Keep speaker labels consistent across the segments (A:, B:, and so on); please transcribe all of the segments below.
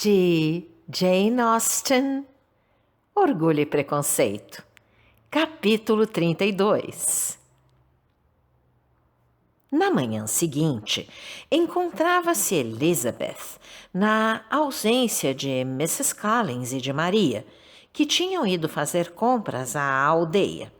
A: de Jane Austen, Orgulho e Preconceito, capítulo 32. Na manhã seguinte, encontrava-se Elizabeth na ausência de Mrs. Collins e de Maria, que tinham ido fazer compras à aldeia,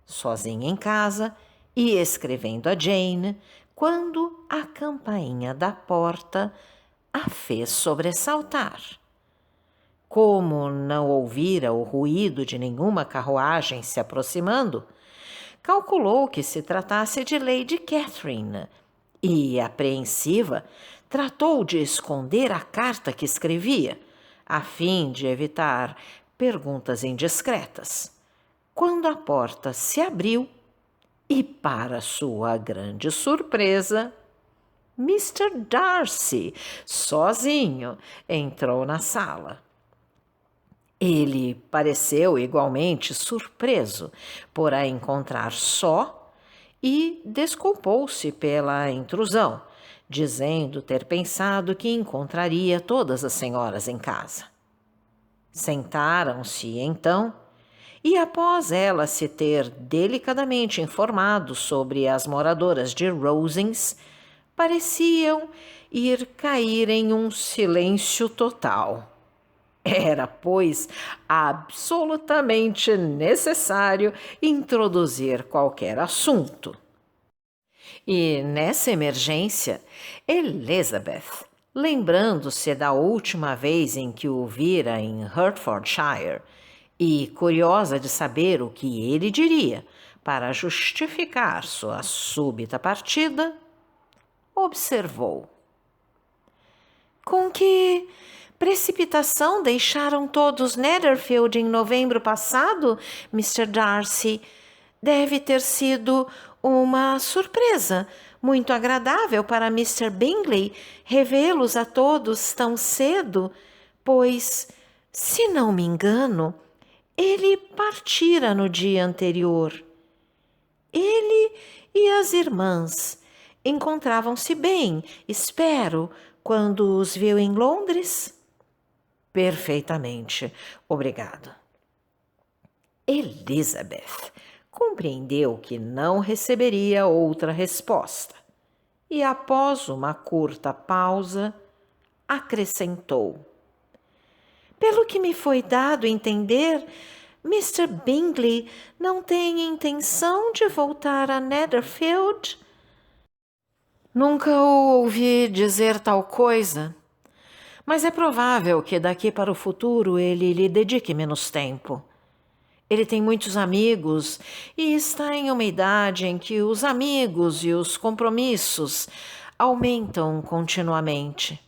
A: sozinha em casa e escrevendo a Jane, quando a campainha da porta a fez sobressaltar. Como não ouvira o ruído de nenhuma carruagem se aproximando, calculou que se tratasse de Lady Catherine e, apreensiva, tratou de esconder a carta que escrevia, a fim de evitar perguntas indiscretas, quando a porta se abriu e, para sua grande surpresa, Mr. Darcy, sozinho, entrou na sala. Ele pareceu igualmente surpreso por a encontrar só e desculpou-se pela intrusão, dizendo ter pensado que encontraria todas as senhoras em casa. Sentaram-se, então, e após ela se ter delicadamente informado sobre as moradoras de Rosings, pareciam ir cair em um silêncio total. Era, pois, absolutamente necessário introduzir qualquer assunto. E, nessa emergência, Elizabeth, lembrando-se da última vez em que o vira em Hertfordshire, e curiosa de saber o que ele diria para justificar sua súbita partida, observou: "Com que precipitação deixaram todos Netherfield em novembro passado, Mr. Darcy? Deve ter sido uma surpresa muito agradável para Mr. Bingley revê-los a todos tão cedo, pois, se não me engano, ele partira no dia anterior. Ele e as irmãs encontravam-se bem, espero, quando os viu em Londres?" "Perfeitamente, obrigado." Elizabeth compreendeu que não receberia outra resposta e, após uma curta pausa, acrescentou: "Pelo que me foi dado entender, Mr. Bingley não tem intenção de voltar a Netherfield?" "Nunca o ouvi dizer tal coisa, mas é provável que daqui para o futuro ele lhe dedique menos tempo. Ele tem muitos amigos e está em uma idade em que os amigos e os compromissos aumentam continuamente.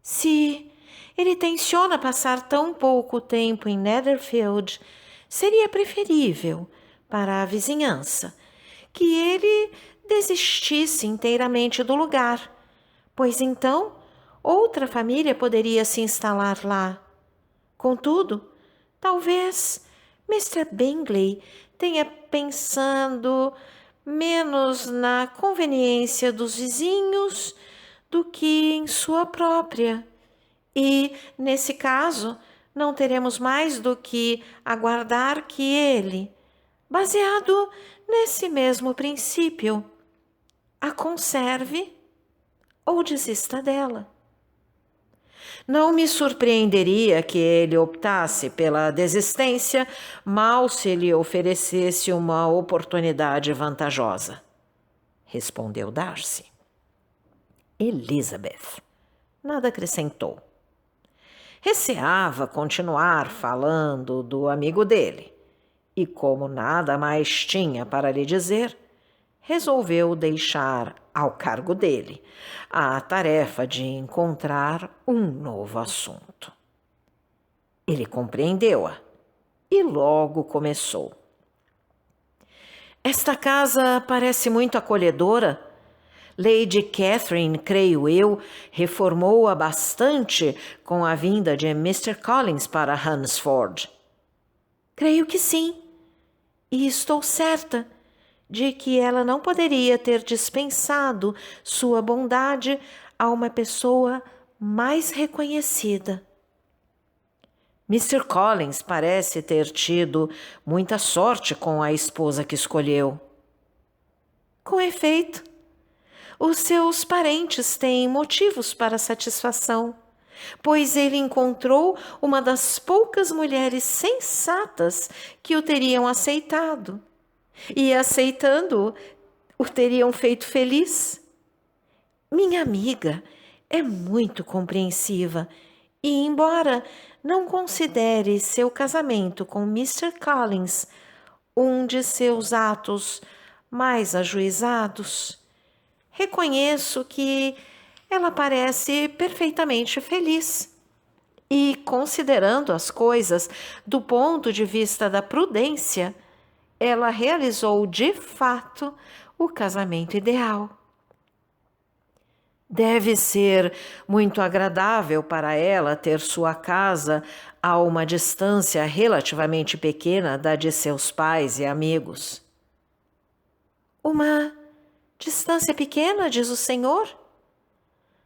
A: Se ele tenciona passar tão pouco tempo em Netherfield, seria preferível, para a vizinhança, que ele desistisse inteiramente do lugar, pois então outra família poderia se instalar lá. Contudo, talvez Mr. Bingley tenha pensando menos na conveniência dos vizinhos do que em sua própria. E, nesse caso, não teremos mais do que aguardar que ele, baseado nesse mesmo princípio, a conserve ou desista dela. Não me surpreenderia que ele optasse pela desistência, mal se lhe oferecesse uma oportunidade vantajosa", respondeu Darcy. Elizabeth nada acrescentou. Receava continuar falando do amigo dele, e como nada mais tinha para lhe dizer, resolveu deixar ao cargo dele a tarefa de encontrar um novo assunto. Ele compreendeu-a e logo começou: "Esta casa parece muito acolhedora. Lady Catherine, creio eu, reformou-a bastante com a vinda de Mr. Collins para Hunsford." "Creio que sim, e estou certa de que ela não poderia ter dispensado sua bondade a uma pessoa mais reconhecida. Mr. Collins parece ter tido muita sorte com a esposa que escolheu. Com efeito, os seus parentes têm motivos para satisfação, pois ele encontrou uma das poucas mulheres sensatas que o teriam aceitado, e aceitando-o, o teriam feito feliz. Minha amiga é muito compreensiva e, embora não considere seu casamento com Mr. Collins um de seus atos mais ajuizados, reconheço que ela parece perfeitamente feliz. E, considerando as coisas do ponto de vista da prudência, ela realizou de fato o casamento ideal. Deve ser muito agradável para ela ter sua casa a uma distância relativamente pequena da de seus pais e amigos. Uma distância pequena, diz o senhor?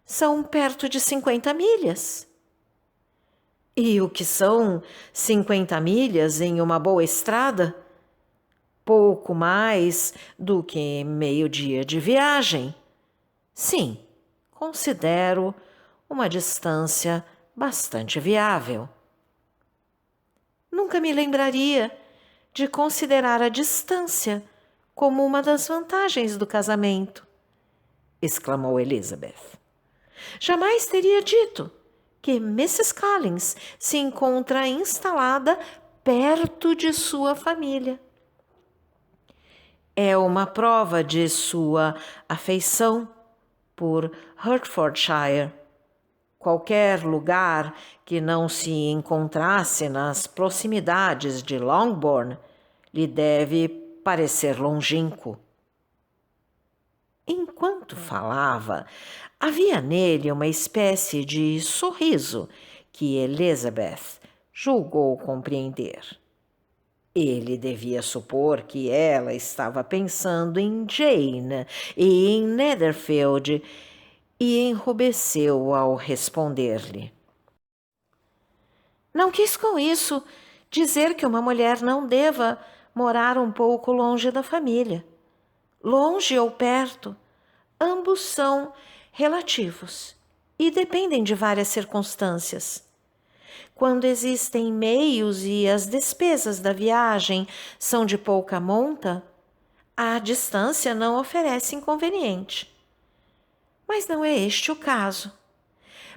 A: São perto de 50 milhas. E o que são 50 milhas em uma boa estrada? Pouco mais do que meio dia de viagem. Sim, considero uma distância bastante viável. Nunca me lembraria de considerar a distância como uma das vantagens do casamento, exclamou Elizabeth. Jamais teria dito que Mrs. Collins se encontra instalada perto de sua família. É uma prova de sua afeição por Hertfordshire. Qualquer lugar que não se encontrasse nas proximidades de Longbourn lhe deve parecer longínquo. Enquanto falava, havia nele uma espécie de sorriso que Elizabeth julgou compreender. Ele devia supor que ela estava pensando em Jane e em Netherfield e enrubesceu ao responder-lhe. Não quis com isso dizer que uma mulher não deva morar um pouco longe da família. Longe ou perto, ambos são relativos e dependem de várias circunstâncias. Quando existem meios e as despesas da viagem são de pouca monta, a distância não oferece inconveniente. Mas não é este o caso.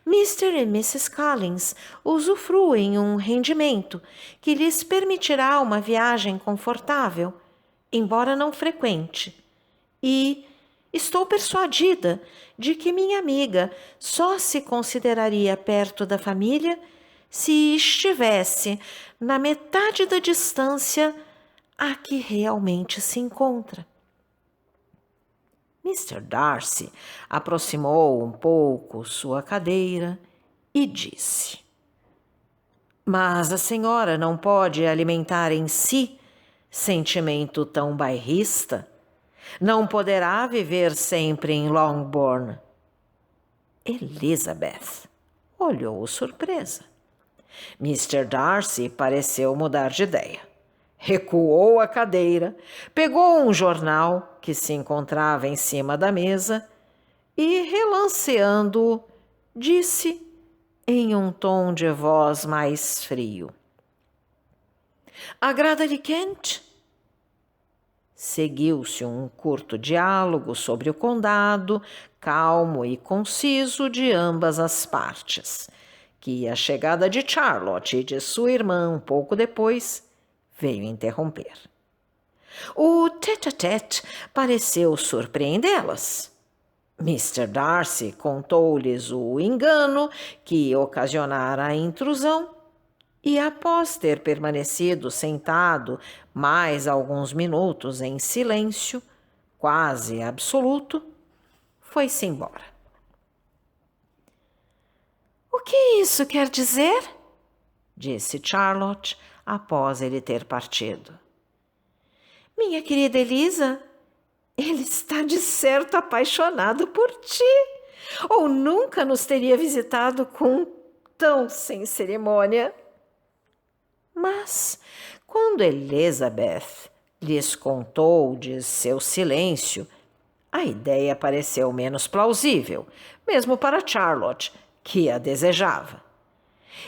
A: Mr. e Mrs. Collins usufruem um rendimento que lhes permitirá uma viagem confortável, embora não frequente, e estou persuadida de que minha amiga só se consideraria perto da família se estivesse na metade da distância a que realmente se encontra. Mr. Darcy aproximou um pouco sua cadeira e disse: Mas a senhora não pode alimentar em si sentimento tão bairrista? Não poderá viver sempre em Longbourn. Elizabeth olhou surpresa. Mr. Darcy pareceu mudar de ideia. Recuou a cadeira, pegou um jornal que se encontrava em cima da mesa e, relanceando-o, disse em um tom de voz mais frio: Agrada-lhe Kent? Seguiu-se um curto diálogo sobre o condado, calmo e conciso de ambas as partes, que a chegada de Charlotte e de sua irmã um pouco depois veio interromper. O tete-a-tete pareceu surpreendê-las. Mr. Darcy contou-lhes o engano que ocasionara a intrusão e, após ter permanecido sentado mais alguns minutos em silêncio, quase absoluto, foi-se embora. O que isso quer dizer? Disse Charlotte após ele ter partido. Minha querida Elisa, ele está de certo apaixonado por ti. Ou nunca nos teria visitado com tão sem cerimônia. Mas, quando Elizabeth lhes contou de seu silêncio, a ideia pareceu menos plausível, mesmo para Charlotte, que a desejava.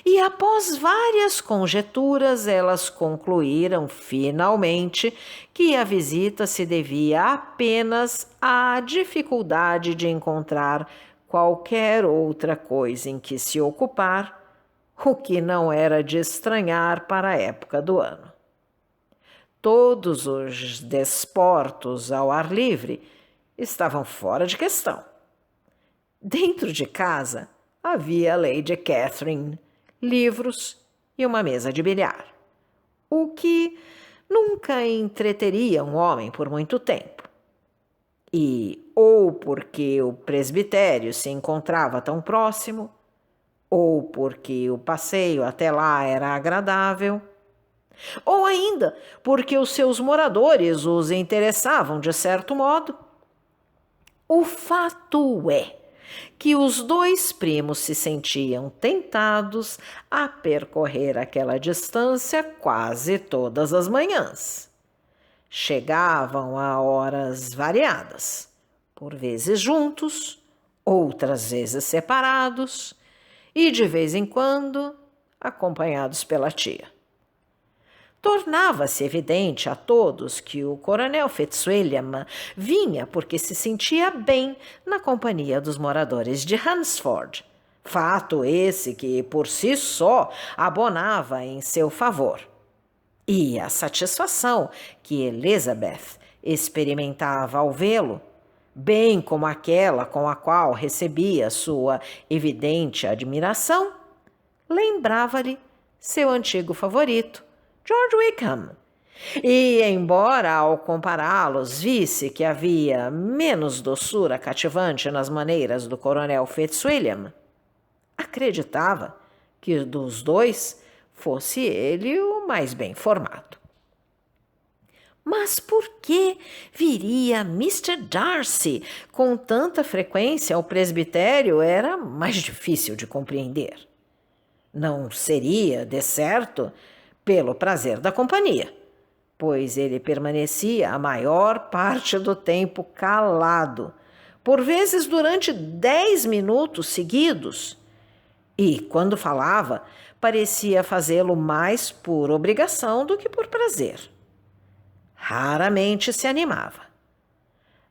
A: E após várias conjecturas, elas concluíram finalmente que a visita se devia apenas à dificuldade de encontrar qualquer outra coisa em que se ocupar, o que não era de estranhar para a época do ano. Todos os desportos ao ar livre estavam fora de questão. Dentro de casa havia Lady Catherine, livros e uma mesa de bilhar, o que nunca entreteria um homem por muito tempo. E ou porque o presbitério se encontrava tão próximo, ou porque o passeio até lá era agradável, ou ainda porque os seus moradores os interessavam de certo modo. O fato é que os dois primos se sentiam tentados a percorrer aquela distância quase todas as manhãs. Chegavam a horas variadas, por vezes juntos, outras vezes separados e, de vez em quando, acompanhados pela tia. Tornava-se evidente a todos que o coronel Fitzwilliam vinha porque se sentia bem na companhia dos moradores de Hunsford, fato esse que, por si só, abonava em seu favor. E a satisfação que Elizabeth experimentava ao vê-lo, bem como aquela com a qual recebia sua evidente admiração, lembrava-lhe seu antigo favorito, George Wickham. E, embora ao compará-los visse que havia menos doçura cativante nas maneiras do coronel Fitzwilliam, acreditava que dos dois fosse ele o mais bem formado. Mas por que viria Mr. Darcy com tanta frequência ao presbitério era mais difícil de compreender. Não seria, de certo, pelo prazer da companhia, pois ele permanecia a maior parte do tempo calado, por vezes durante 10 minutos seguidos, e, quando falava, parecia fazê-lo mais por obrigação do que por prazer. Raramente se animava.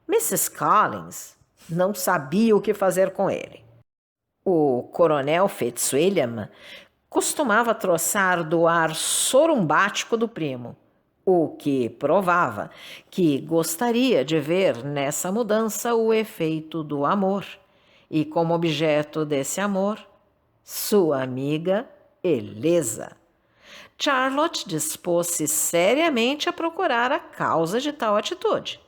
A: Mrs. Collins não sabia o que fazer com ele. O coronel Fitzwilliam costumava troçar do ar sorumbático do primo, o que provava que gostaria de ver nessa mudança o efeito do amor, e como objeto desse amor, sua amiga Eliza. Charlotte dispôs-se seriamente a procurar a causa de tal atitude.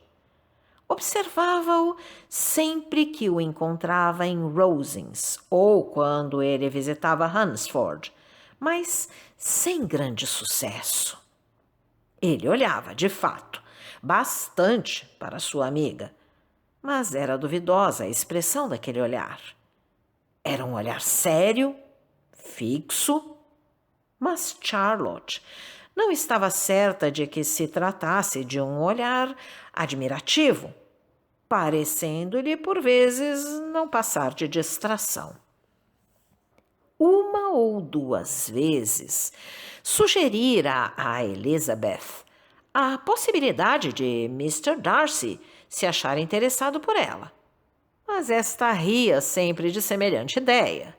A: Observava-o sempre que o encontrava em Rosings ou quando ele visitava Hunsford, mas sem grande sucesso. Ele olhava, de fato, bastante para sua amiga, mas era duvidosa a expressão daquele olhar. Era um olhar sério, fixo, mas Charlotte não estava certa de que se tratasse de um olhar admirativo, parecendo-lhe por vezes não passar de distração. Uma ou duas vezes sugerira a Elizabeth a possibilidade de Mr. Darcy se achar interessado por ela, mas esta ria sempre de semelhante ideia.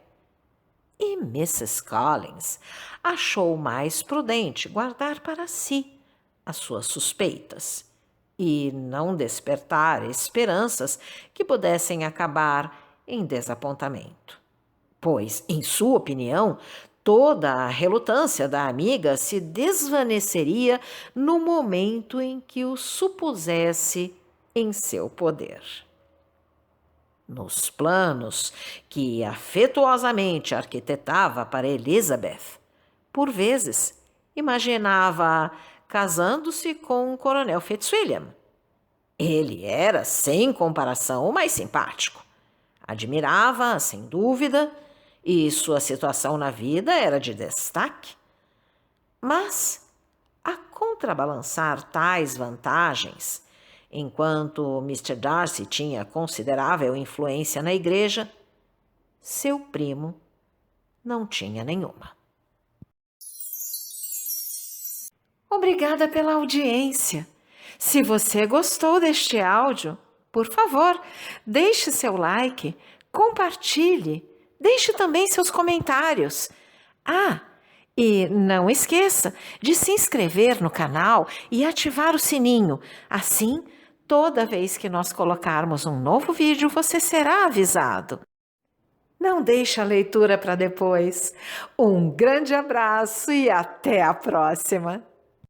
A: E Mrs. Collins achou mais prudente guardar para si as suas suspeitas e não despertar esperanças que pudessem acabar em desapontamento, pois, em sua opinião, toda a relutância da amiga se desvaneceria no momento em que o supusesse em seu poder. Nos planos que afetuosamente arquitetava para Elizabeth, por vezes imaginava-a casando-se com o coronel Fitzwilliam. Ele era, sem comparação, o mais simpático. Admirava-a, sem dúvida, e sua situação na vida era de destaque. Mas, a contrabalançar tais vantagens, enquanto Mr. Darcy tinha considerável influência na igreja, seu primo não tinha nenhuma. Obrigada pela audiência. Se você gostou deste áudio, por favor, deixe seu like, compartilhe, deixe também seus comentários. E não esqueça de se inscrever no canal e ativar o sininho. Assim, toda vez que nós colocarmos um novo vídeo, você será avisado. Não deixe a leitura para depois. Um grande abraço e até a próxima!